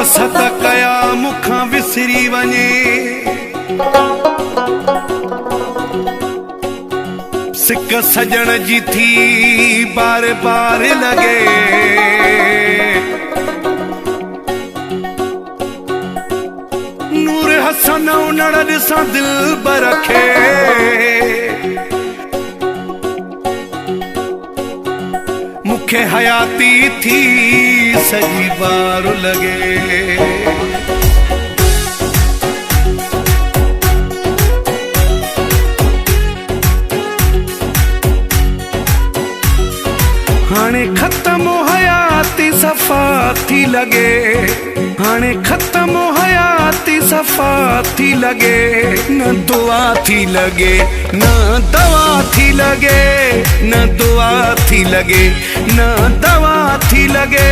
सत कया मुखां विसरी वञे, सिक सजण जी थी बार बार लगे। नूर हसन उनड़ ॾिसां दिल बरखे, मुखे हयाती थी सजी बार लगे। हाणे खत्म हयाती सफ़ा थी लगे, हाणे खत्म हयाती सफ़ा थी लगे। न दुआ थी लगे न दवा थी लगे, न दुआ थी लगे न दवा थी लगे।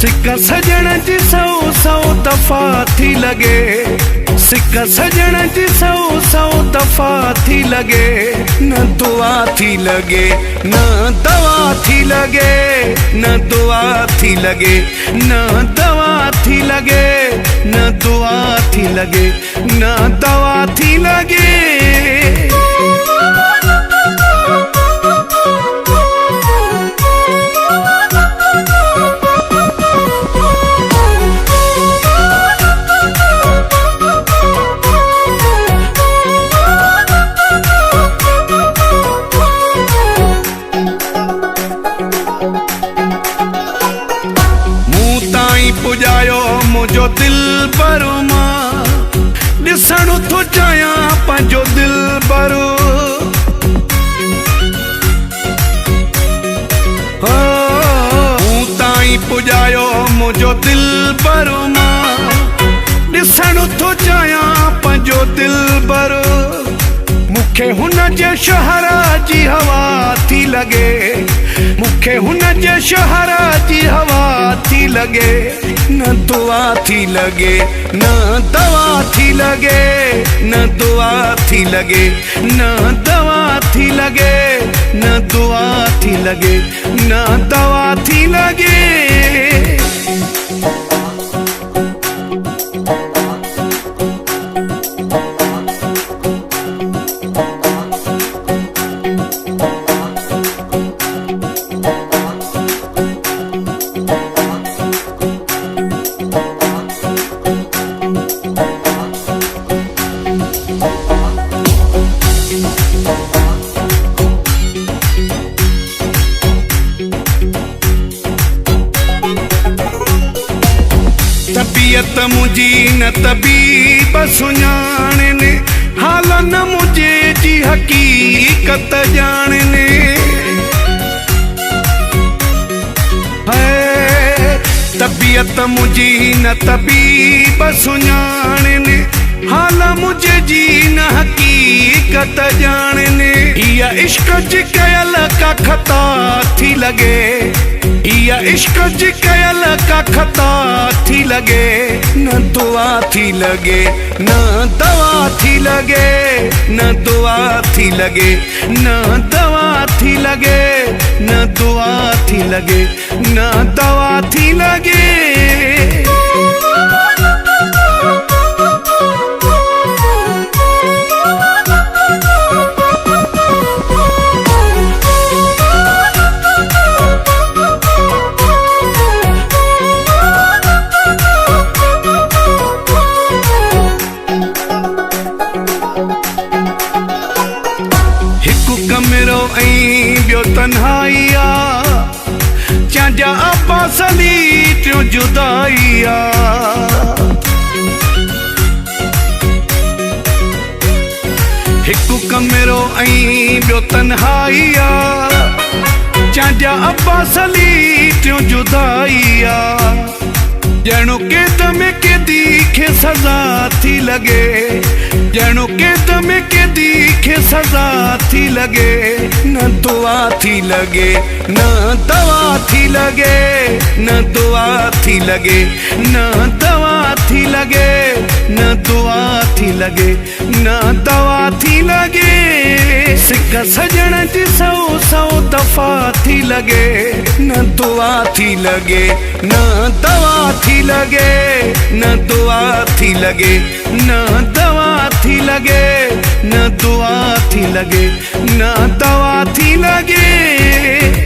सिक सजण जी सौ सौ दफ़ा थी लगे, सिक सजण जी सौ सौ दफ़ा थी लगे। न दुआ थी लगे न दवा थी लगे, न दुआ थी लगे न दवा थी लगे, न दुआ थी लगे न दवा थी लगे। पुजायो मुझो दिल भरो मां, ॾिसण थो चाहियां पंहिंजो दिल भरो। मूं ताईं पुजायो मुझो दिल भरो मां, ॾिसण थो चाहियां पंहिंजो दिल भरो। मुखे हुन जे शहर जी हवा थी लगे, मुखे हुन जे शहर जी हवा थी लगे। न दुआ थी लगे न दवा थी लगे, न दुआ थी लगे न दवा थी लगे, न दुआ थी लगे न दवा थी लगे। तबीयत मुझी न तबीब सुञाणने, हाल न मुझे जी हकीकत जाणने। तबीयत मुझी न तबीब सुञाणने, हाल मुझे जी न हकीकत जाणने। इया इश्क जी कयल का खता थी लगे, इया इश्क जी कयल का खता थी लगे। न दुआ थी लगे न दवा थी लगे, न दुआ थी लगे न दवा थी लगे, न दुआ थी लगे न दवा थी लगे। कमरो ऐं ॿियो तन्हाई आ, चांजा अब्बास अली टियों जुदाई आ। हिकु कमरो ऐं ॿियो तन्हाई आ, चांजा अब्बास अली टियों जुदाई आ। ॼणो कैद में कैदी खे सज़ा थी लगे, ॼणो कैद में कैदी खे सज़ा थी लगे। न दुआ थी लगे न दवा थी लगे, न दुआ थी लगे न दवा थी लगे, न दुआ थी लगे न दवा थी लगे। इश्क सजण जी सौ सौ दफा थी लगे, न दुआ थी लगे न दवा थी लगे, न दुआ थी लगे न दवा थी लगे, न दुआ थी लगे न दवा थी लगे।